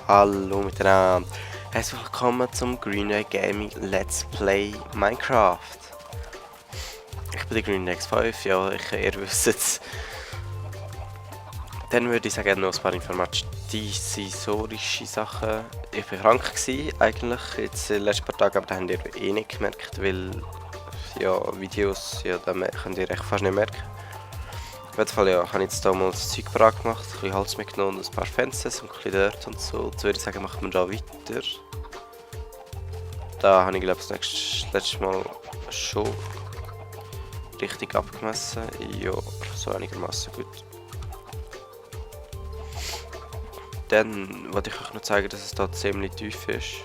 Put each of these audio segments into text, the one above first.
Hallo miteinander. Herzlich willkommen zum Greenway Gaming Let's Play Minecraft. Ich bin der Greenway X5, ja, ihr wisst es. Dann würde ich sagen, noch ein paar informatorische Sachen. Ich war krank gewesen, eigentlich, jetzt in den letzten paar Tagen, aber das habt ihr eh nicht gemerkt, weil, ja, Videos, ja, da könnt ihr echt fast nicht merken. Auf jeden Fall, ja, habe ich jetzt hier mal das Zeug bereit gemacht, ein bisschen Holz mitgenommen und ein paar Fences und ein bisschen Dirt und so. Jetzt würde ich sagen, machen wir da weiter. Da habe ich, glaube ich, das letzte Mal schon richtig abgemessen. Ja, so einigermaßen gut. Dann wollte ich euch noch zeigen, dass es da ziemlich tief ist.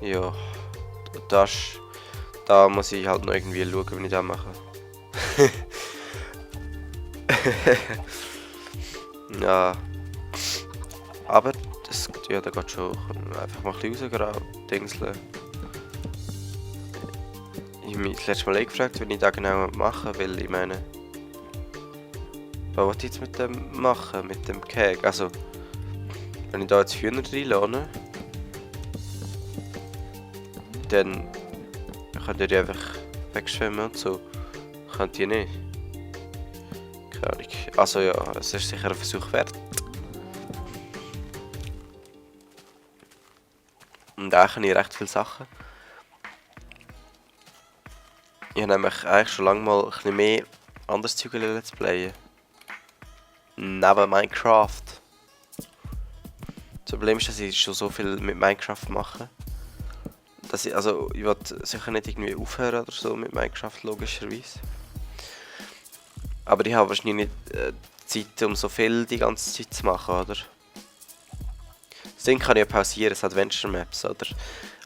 Ja, da muss ich halt noch irgendwie schauen, wie ich das mache. Ja, aber das, ja, da geht schon. Einfach mal ein bisschen rausgraben, dingseln. Ich habe mich das letzte Mal gefragt, wie ich das genau mache, weil ich meine, was wollte ich jetzt mit dem machen, mit dem Keg? Also, wenn ich da jetzt Hühner reinlade, dann könnt ihr die einfach wegschwimmen und so. Könnt ihr nicht. Keine Ahnung. Also ja, es ist sicher ein Versuch wert. Und da kann ich recht viele Sachen. Ich habe nämlich eigentlich schon lange mal ein bisschen mehr anderes Zeug Let's Playen. Neben Minecraft. Das Problem ist, dass ich schon so viel mit Minecraft mache. Dass ich will sicher nicht irgendwie aufhören oder so mit Minecraft, logischerweise. Aber ich habe wahrscheinlich nicht Zeit, um so viel die ganze Zeit zu machen, oder? Das Ding kann ich ja pausieren, das Adventure Maps, oder?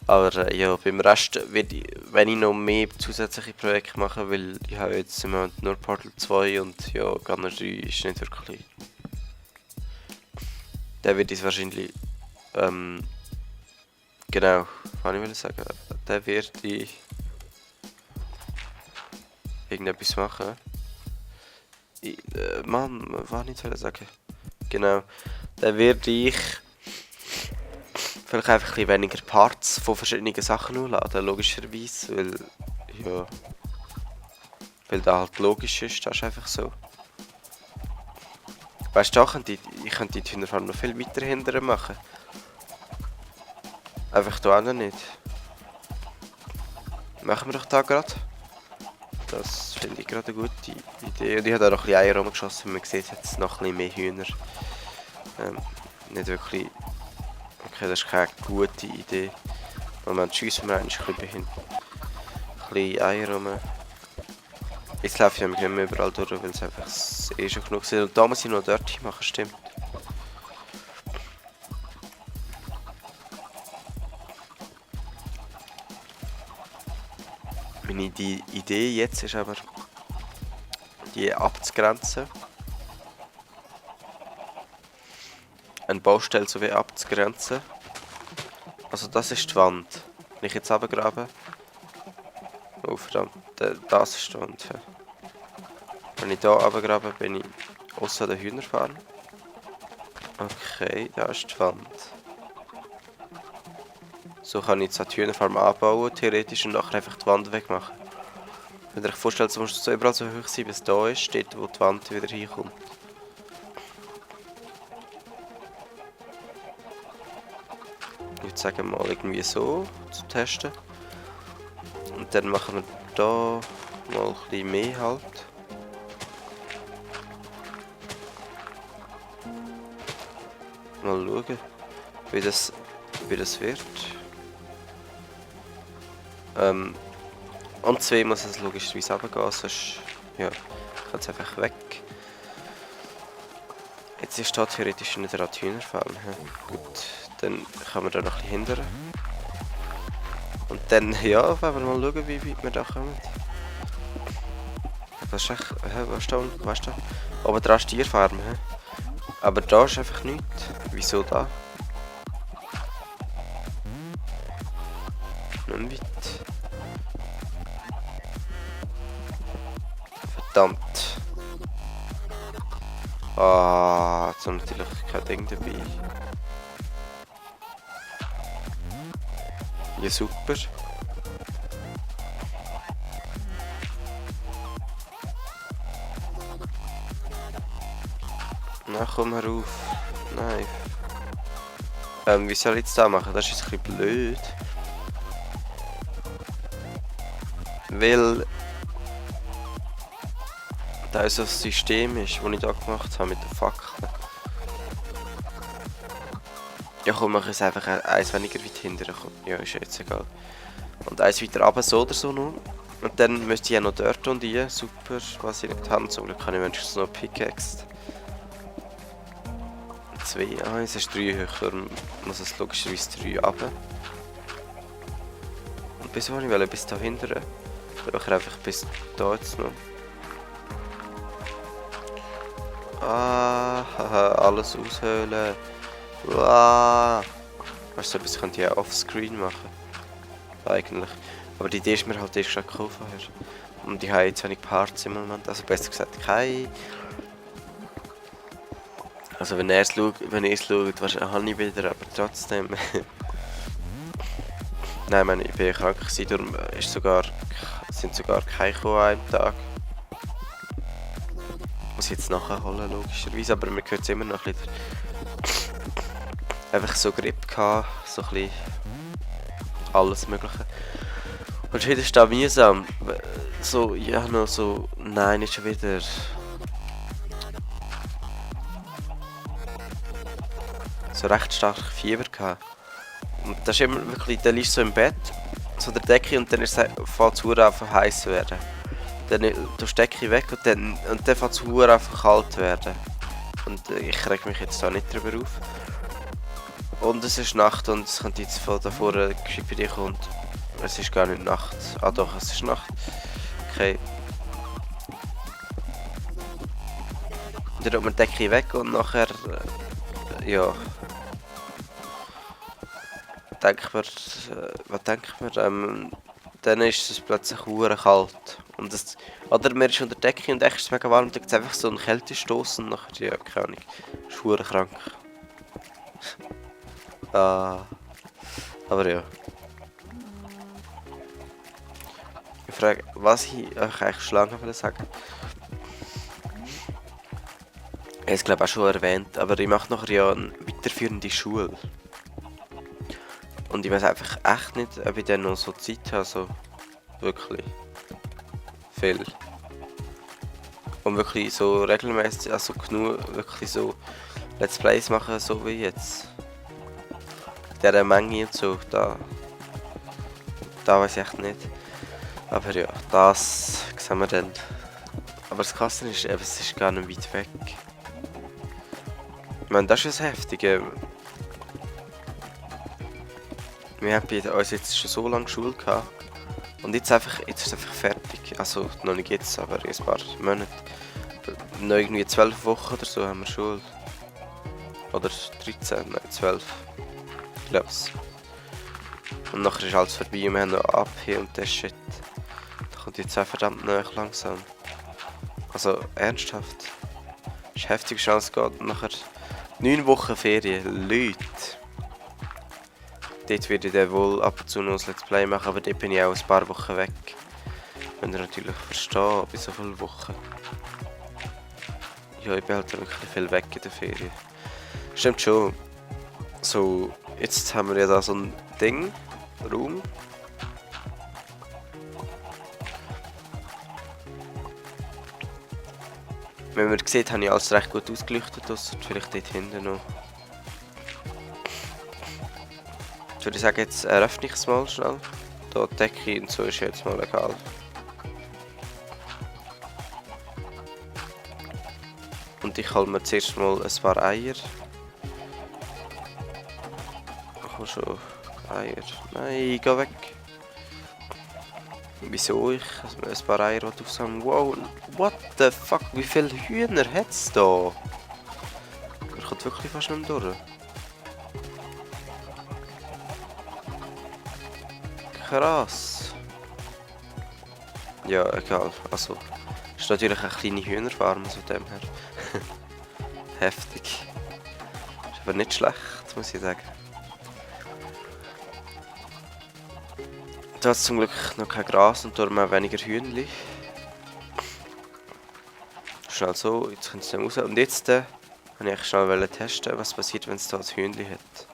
Aber ja, beim Rest wenn ich noch mehr zusätzliche Projekte mache, weil ich habe jetzt im Moment nur Portal 2 und ja, Gunner 3 ist nicht wirklich. Der wird es wahrscheinlich, genau, was ich will sagen, der wird ich irgendetwas machen. Mann, was ich nicht sagen. Genau, der werde ich vielleicht einfach ein bisschen weniger Parts von verschiedenen Sachen hochladen, logischerweise, weil das halt logisch ist, das ist einfach so. Weißt du, ich könnte die Hühnerfarm noch viel weiter hinterher machen. Einfach da auch nicht. Machen wir doch da gerade. Das finde ich gerade eine gute Idee. Und ich habe da noch ein bisschen Eier rumgeschossen, man sieht jetzt noch ein bisschen mehr Hühner. Nicht wirklich. Okay, das ist keine gute Idee. Moment, schiessen wir eigentlich ein bisschen Eier rum. Jetzt laufe ich nämlich nicht mehr überall durch, weil es einfach eh schon genug sind. Und da muss ich noch Dirty machen, stimmt. Meine Idee jetzt ist aber, die abzugrenzen. Eine Baustelle so wie abzugrenzen. Also das ist die Wand. Wenn ich jetzt runtergrabe. Oh verdammt, das ist die Wand. Wenn ich hier runtergrabe, bin ich außer der Hühnerfarm. Okay, da ist die Wand. So kann ich jetzt die Hühnerfarm anbauen, theoretisch, und nachher einfach die Wand wegmachen. Wenn ihr euch vorstellt, so muss es so überall so hoch sein, bis es da ist, dort wo die Wand wieder hinkommt. Ich würde sagen mal irgendwie so, zum Testen. Und dann machen wir da mal ein bisschen mehr halt. Mal schauen, wie das wird. Und 2 muss es logischerweise runtergehen, sonst ja, kann es einfach weg. Jetzt ist da theoretisch nicht der Hühnerfarm. Gut, dann kann man da noch ein bisschen hindern. Und dann, ja, werden wir mal schauen, wie weit wir da kommen. Was ist echt, was ist da unten, weißt du? Aber da ist Tierfarm, aber da ist einfach nichts. Wieso da? Nicht weit. Verdammt. Ah, jetzt habe ich natürlich kein Ding dabei. Ja, super. Na, komm herauf. Nein. Wie soll ich jetzt da machen? Das ist ein bisschen blöd. Weil da ist das System ist, das ich da gemacht habe mit den Fackeln. Ja komm, mach es einfach eins weniger weit hinterher. Ja, ist jetzt egal. Und eins weiter runter, so oder so noch. Und dann müsste ich ja noch dort und hier. Super, was ich nicht habe. Zum Glück habe ich wenigstens noch Pickaxe. 2, es ist 3 höher, darum muss es logischerweise 3 runter. Und bis wohin ich will, bis da hinten. Oder einfach bis da jetzt noch. Ah, haha, alles aushöhlen. Wow. Weißt du, etwas könnte ich auch offscreen machen. Eigentlich. Aber die Idee ist mir halt erst schon gekommen vorher. Und ich habe jetzt wenig Parts im Moment. Also besser gesagt, keine. Also wenn ihr es schaut, wahrscheinlich habe ich wieder, aber trotzdem. Nein, ich meine, ich bin krank gewesen, darum sind sogar keine gekommen an einem Tag. Muss ich jetzt nachholen, logischerweise, aber mir gehört es immer noch ein bisschen. Einfach so Grip gehabt, so ein bisschen alles Mögliche. Und heute ist das mühsam. So, ja, noch so, nein, ist schon wieder. So recht stark Fieber gehabt. Und das ist immer wirklich, dann liegst du so im Bett, so der Decke und dann fängt es an heiß zu werden. Dann tust du die Decke weg und dann fängt es an kalt zu werden. Und ich reg mich jetzt da nicht drüber auf. Und es ist Nacht und es könnte jetzt von da vorne geschickt bei dir kommt. Es ist gar nicht Nacht. Ah doch, es ist Nacht. Okay. Und dann tut man die Decke weg und nachher, ja. Was denkt man? Dann ist es plötzlich verdammt kalt. Und oder man ist unter der Decke und echt ist es mega warm und dann gibt es einfach so einen Kältestoß und nachher, ja, keine Ahnung, ist verdammt krank. Ah, aber ja. Ich frage, was ich euch eigentlich schon lange will sagen. Ich habe es glaube ich auch schon erwähnt, aber ich mache nachher ja eine weiterführende Schule. Und ich weiß einfach echt nicht, ob ich dann noch so Zeit habe, so wirklich viel. Und wirklich so regelmäßig, also genug, wirklich so Let's Plays machen, so wie jetzt. In dieser Menge und so, da weiß ich echt nicht. Aber ja, das sehen wir dann. Aber das Kasten ist eben, es ist gar nicht weit weg. Ich meine, das ist das Heftige. Wir haben bei uns jetzt schon so lange Schule gehabt. Und jetzt ist es einfach fertig. Also noch nicht jetzt, aber in ein paar Monaten. Noch irgendwie 12 Wochen oder so haben wir Schule. Oder 13, nein 12. Ich glaube es. Und nachher ist alles vorbei und wir haben noch AP und das Shit. Da kommt jetzt auch verdammt nach langsam. Also ernsthaft. Das ist heftig, schnell es geht. Und nachher 9 Wochen Ferien, Leute. Dort werde ich dann wohl ab und zu noch ein Let's Play machen, aber dort bin ich auch ein paar Wochen weg. Wenn ihr natürlich versteht, bei so vielen Wochen. Ja, ich bin halt wirklich viel weg in der Ferien. Stimmt schon. So, jetzt haben wir ja da so ein Ding, Raum. Wenn man sieht, habe ich alles recht gut ausgeleuchtet, ausser vielleicht dort hinten noch. Ich würde sagen, jetzt eröffne ich es mal schnell. Da die Decke und so ist jetzt mal egal. Und ich hole mir zuerst mal ein paar Eier. Komm schon, Eier. Nein, geh weg. Wieso ich ein paar Eier aufsammeln? Wow, what the fuck, wie viele Hühner hat es da? Er kommt wirklich fast nicht mehr durch. Krass. Ja, egal. Also, ist natürlich eine kleine Hühnerfarm, von dem her. Heftig. Ist aber nicht schlecht, muss ich sagen. Da hat es zum Glück noch kein Gras und darum auch weniger Hühnchen. Schnell so, jetzt kommt es dann raus. Und jetzt wollte ich schnell testen, was passiert, wenn es da ein Hühnchen hat.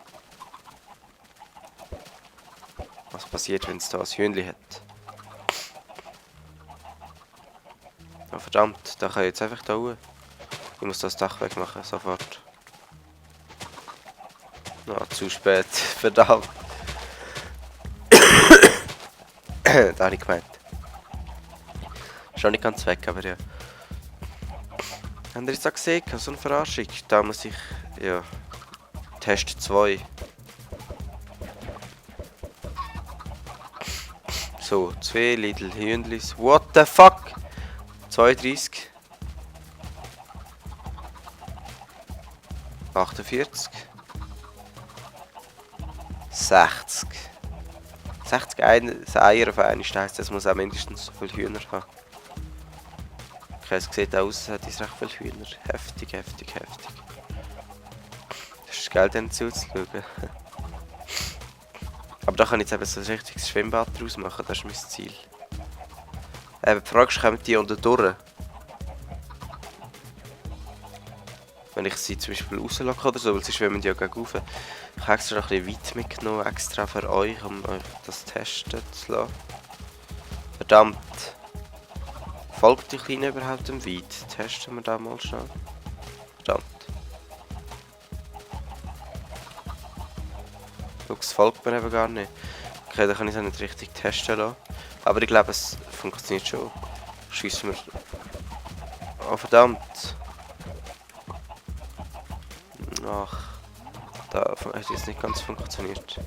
Was passiert, wenn es da ein Hühnchen hat? Oh verdammt, da kann ich jetzt einfach da hoch. Ich muss das Dach wegmachen, sofort. Na, zu spät, verdammt. Da habe ich gemeint. Schon nicht ganz weg, aber ja. Habt ihr jetzt auch gesehen? So eine Verarschung. Da muss ich. Ja. Test 2. So, 2 Little Hühnlis. What the fuck? 32. 48. 60. 60 Eier auf eine heisst, das muss auch mindestens so viele Hühner haben. Okay, es sieht aus, als hätte es recht viele Hühner. Heftig, heftig, heftig. Das ist geil, denen zuzuschauen. Aber da kann ich jetzt eben so ein richtiges Schwimmbad draus machen, das ist mein Ziel. Die Frage ist, kommen die unten durch? Wenn ich sie zum Beispiel rauslocke oder so, weil sie schwimmen ja gegen rauf. Ich habe extra noch ein bisschen weit mitgenommen, extra für euch, um euch das testen zu lassen. Verdammt! Folgt die Kleine überhaupt dem Weit? Testen wir da mal schnell. Verdammt. Schau, es folgt mir eben gar nicht. Okay, da kann ich es nicht richtig testen lassen. Aber ich glaube, es funktioniert schon. Schiessen wir. Oh verdammt! Ach, da hat jetzt nicht ganz funktioniert.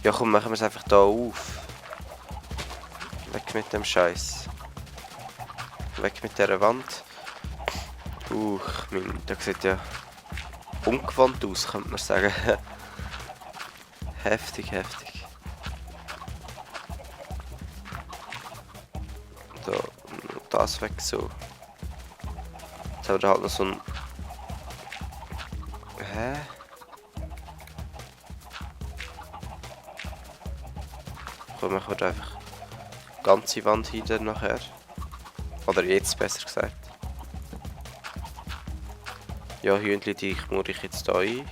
Ja komm, machen wir es einfach da auf. Weg mit dem Scheiß. Weg mit der Wand. Da sieht ja ungewohnt aus, könnte man sagen. Heftig, heftig. Da, das weg so. Jetzt haben wir da halt noch so ein... Hä? Komm, machen wir da einfach die ganze Wand hin dann nachher. Oder jetzt besser gesagt. Ja, Hühnchen, die mure ich jetzt da ein.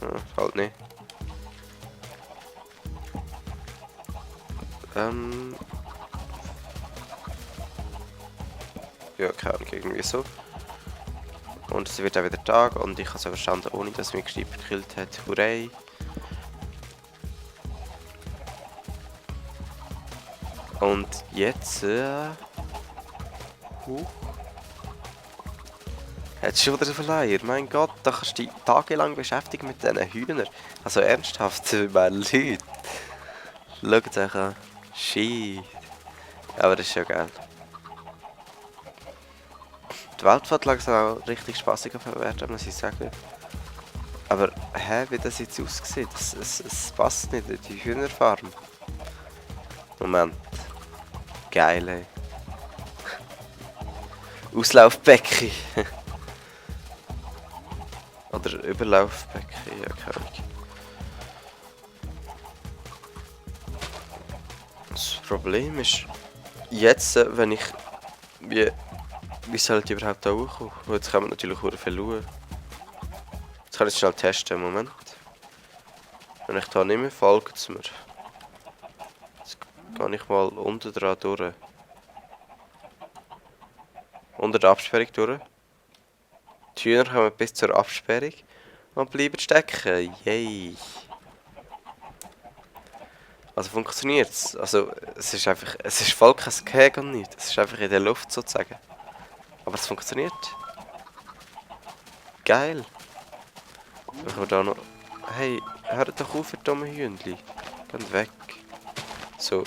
Ja, halt nicht. Ja, keine Ahnung, irgendwie so. Und es wird auch wieder Tag und ich habe es überstanden, ohne dass mich Creeper gekillt hat. Hurray! Und jetzt... Jetzt schon wieder so viele Eier. Mein Gott, da kannst du dich tagelang beschäftigen mit diesen Hühnern. Also ernsthaft, meine Leute. Schaut euch an. Shit. Aber das ist ja geil. Die Welt wird langsam auch richtig spaßig werden, muss ich sagen. Aber, wie das jetzt aussieht, es passt nicht in die Hühnerfarm. Moment. Geil, ey. Auslaufbecken. Oder Überlaufbecken, ja, keine Ahnung. Das Problem ist, jetzt, wenn ich... Wie soll die überhaupt da hochkommen? Jetzt kann man natürlich sehr viel schauen. Jetzt kann ich schnell testen, Moment. Wenn ich da nicht mehr folgt es mir. Jetzt gehe ich mal unten dran durch. Unter der Absperrung durch. Die Hühner kommen bis zur Absperrung und bleiben stecken. Yay! Also funktioniert es. Also es ist einfach, es ist voll kein Gehege und nichts. Es ist einfach in der Luft sozusagen. Aber es funktioniert. Geil. Machen wir da noch... Hey, hört doch auf, ihr dumme Hühnchen. Geht weg. So.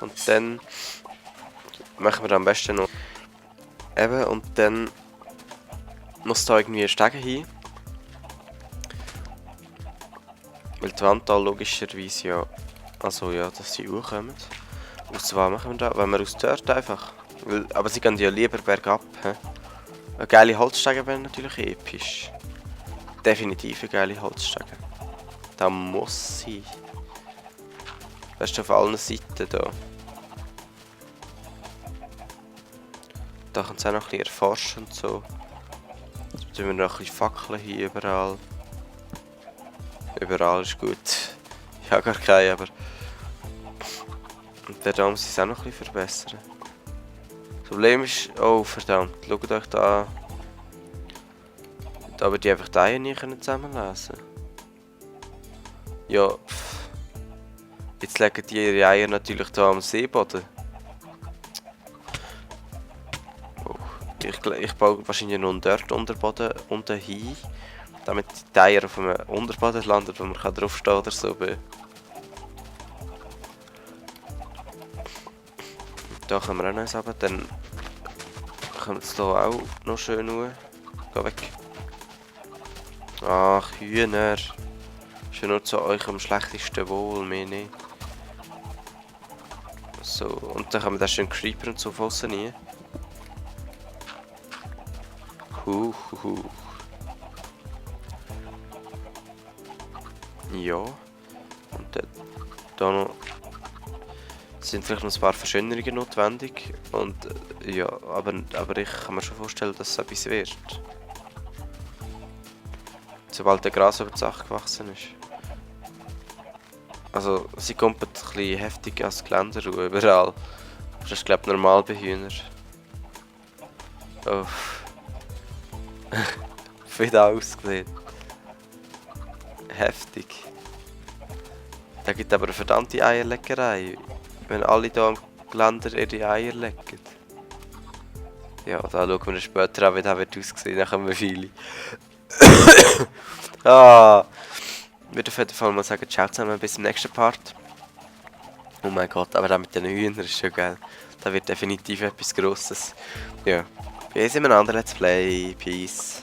Und dann... Machen wir da am besten noch... Eben, und dann... Muss da irgendwie ein Stegen hin. Weil die Wand da logischerweise ja... Also ja, dass sie hochkommen. Und zwar machen wir da, wenn wir aus dort einfach Aber sie gehen ja lieber bergab. He? Eine geile Holzstege wäre natürlich episch. Definitiv eine geile Holzstege. Da muss sie. Weißt du, auf allen Seiten da. Da können sie auch noch ein bisschen erforschen und so. Jetzt tun wir noch ein bisschen Fackeln hier überall. Überall ist gut. Ich habe gar keine, aber... Und da muss ich es auch noch ein bisschen verbessern. Das Problem ist... Oh verdammt, schaut euch da an. Da würde ich einfach die Eier nie zusammenlesen. Ja, pff. Jetzt legen die ihre Eier natürlich hier am Seeboden. Oh. Ich baue wahrscheinlich noch dort Unterboden unten hin, damit die Eier auf einem Unterboden landen, wo man draufstehen oder so. Da können wir auch noch eins runter, dann kommt es hier auch noch schön raus. Geh weg. Ach, Hühner. Ist ja nur zu euch am schlechtesten Wohl, mehr nicht. So, und dann haben wir da schön Creeper und so von außen rein. Ja. Und dann da noch sind vielleicht noch ein paar Verschönerungen notwendig. Und ja, aber ich kann mir schon vorstellen, dass es etwas wird. Sobald der Gras über die Sache gewachsen ist. Also, sie kommt ein bisschen heftig ans Geländer überall. Das ist, glaube ich, normal bei Hühnern. Oh. Wie das ausgesehen. Heftig. Da gibt aber eine verdammte Eierleckerei. Wenn alle hier am Geländer ihre Eier lecken. Ja, da schauen wir später an, wie das wird aussehen nach einem Weile. Ich würde auf jeden Fall mal sagen, ciao zusammen, bis zum nächsten Part. Oh mein Gott, aber das mit den Hühnern ist schon geil. Da wird definitiv etwas Grosses. Ja, bis in einem anderen Let's Play. Peace.